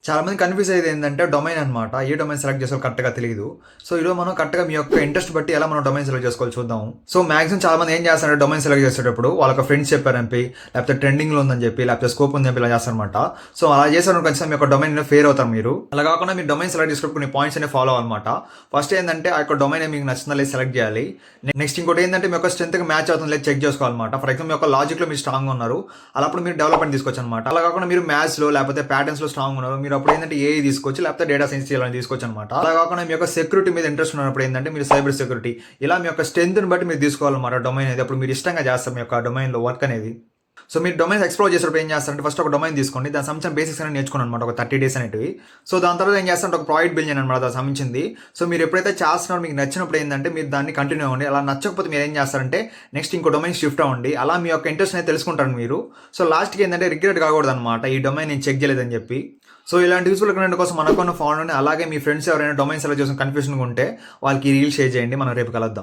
చాలా మంది కన్ఫ్యూజ్ అయ్యేది ఏంటంటే డొమైన్ అనమాట. ఏ డొమైన్ సెలెక్ట్ చేసుకోవాలో కరెక్ట్‌గా తెలీదు. సో, ఈరోజు మనం కరెక్ట్‌గా మీ యొక్క ఇంట్రెస్ట్ బట్టి ఎలా మనం డొమైన్ సెలెక్ట్ చేసుకోవాలో చూద్దాం. సో, మాక్సిమం చాలా మంది ఏం చేస్తారంటే డొమైన్ సెలెక్ట్ చేసేటప్పుడు వాళ్ళకి ఫ్రెండ్స్ చెప్పారని చెప్పి, లేకపోతే ట్రెండింగ్‌లో ఉందని చెప్పి, లేకపోతే స్కోప్ ఉందని చెప్పి ఇలా చేస్తారనమాట. సో, అలా చేశారనుకో ఖచ్చితంగా మీ యొక్క డొమైన్ ఫెయిల్ అవుతారు మీరు. అలా కాకుండా మీరు డొమైన్ సెలెక్ట్ చేసుకుని కొన్ని పాయింట్స్ అనేవి ఫాలో అవ్వాలన్నమాట. ఫస్ట్ ఏంటంటే ఆ యొక్క డొమైన్ మీకు నచ్చిందా లేదా సెలెక్ట్ చేయాలి. నెక్స్ట్ ఇంకోటి ఏంటంటే మీ యొక్క స్ట్రెంత్‌కి మ్యాచ్ అవుతుందో లేదో చెక్ చేసుకోవాలన్నమాట. ఫర్ ఎగ్జాంపుల్ మీ యొక్క లాజిక్‌లో మీరు స్ట్రాంగ్‌గా ఉన్నారు. అలాప్పుడు మీరు డెవలప్‌మెంట్ తీసుకోవచ్చు అనమాట. అలా కాకుండా మీరు మ్యాథ్స్‌లో లేకపోతే ప్యాటర్న్స్‌లో స్ట్రాంగ్ ఉన్నారు. మీరు అప్పుడు ఏంటంటే ఏఐ తీసుకోవచ్చు, లేకపోతే డేటా సైన్స్ చేయాలని తీసుకోవచ్చు అనమాట. అలా కాకుండా మీ యొక్క సెక్యూరిటీ మీద ఇంట్రెస్ట్ ఉన్నప్పుడు ఏంటంటే మీరు సైబర్ సెక్యూరిటీ ఇలా మీ యొక్క స్ట్రెంత్ని బట్టి మీరు తీసుకోవాలన్నమాట డొమైన్ అనేది. అప్పుడు మీరు ఇష్టంగా చేస్తారు మీ యొక్క డొమైన్లో వర్క్ అనేది. సో మీరు డొమైన్స్ ఎక్స్ప్లోర్ చేసేటప్పుడు ఏం చేస్తారంటే ఫస్ట్ ఒక డొమైన్ తీసుకోండి, దానికి సంబంధించిన బేసిక్స్ అనేది నేర్చుకోండి అనమాట ఒక 30 days అనేటివి. సో దాని తర్వాత ఏం చేస్తారంటే ఒక ప్రాజెక్ట్ బిల్డ్ చేయండి అనమాట దానికి సంబంధించింది. సో మీరు ఎప్పుడైతే చేస్తున్నారో మీకు నచ్చినప్పుడు ఏంటంటే మీరు దాన్ని కంటిన్యూ అవ్వండి. అలా నచ్చకపోతే మీరు ఏం చేస్తారంటే నెక్స్ట్ ఇంకో డొమైన్ షిఫ్ట్ అవ్వండి. అలా మీ యొక్క ఇంట్రెస్ట్ అనేది తెలుసుకుంటారు మీరు. సో లాస్ట్కి ఏంటంటే రిగ్రెట్ కాకూడదు అనమాట, ఈ డొమైన్ నేను చెక్ చేయలేదని చెప్పి. సో ఇలాంటి యూస్ఫుల్ కంటెంట్ కోసం మనకున్న ఫాలోని అలాగే మీ ఫ్రెండ్స్ ఎవరైనా డొమైన్ సెలెక్ట్ చేసిన కన్ఫ్యూజన్గా ఉంటే వాళ్ళకి ఈ రీల్ షేర్ చేయండి. మనం రేపు కలుద్దాం.